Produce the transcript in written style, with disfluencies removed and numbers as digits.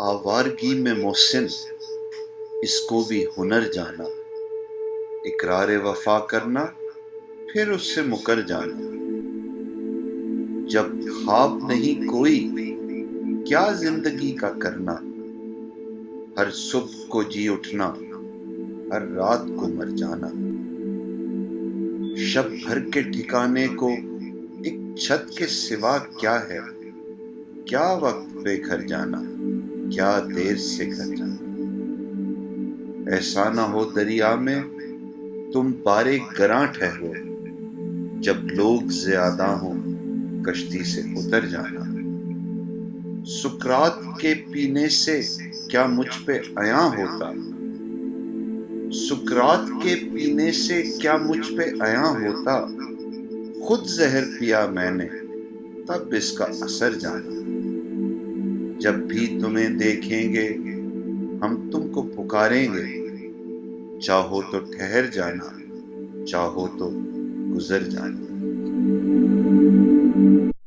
आवारगी में मोहसिन, इसको भी हुनर जाना। इकरार वफा करना, फिर उससे मुकर जाना। जब ख्वाब नहीं कोई, क्या जिंदगी का करना। हर सुबह को जी उठना, हर रात को मर जाना। शब भर के ठिकाने को एक छत के सिवा क्या है। क्या वक्त पे घर जाना, क्या देर से घर जाना। ऐसा ना हो दरिया में तुम बारे गरां ठहरो। जब लोग ज्यादा हों, कश्ती से उतर जाना। सुकरात के पीने से क्या मुझ पे अया होता। सुकरात के पीने से क्या मुझ पे अया होता। खुद जहर पिया मैंने, तब इसका असर जाना। जब भी तुम्हें देखेंगे हम तुमको पुकारेंगे। चाहो तो ठहर जाना, चाहो तो गुजर जाना।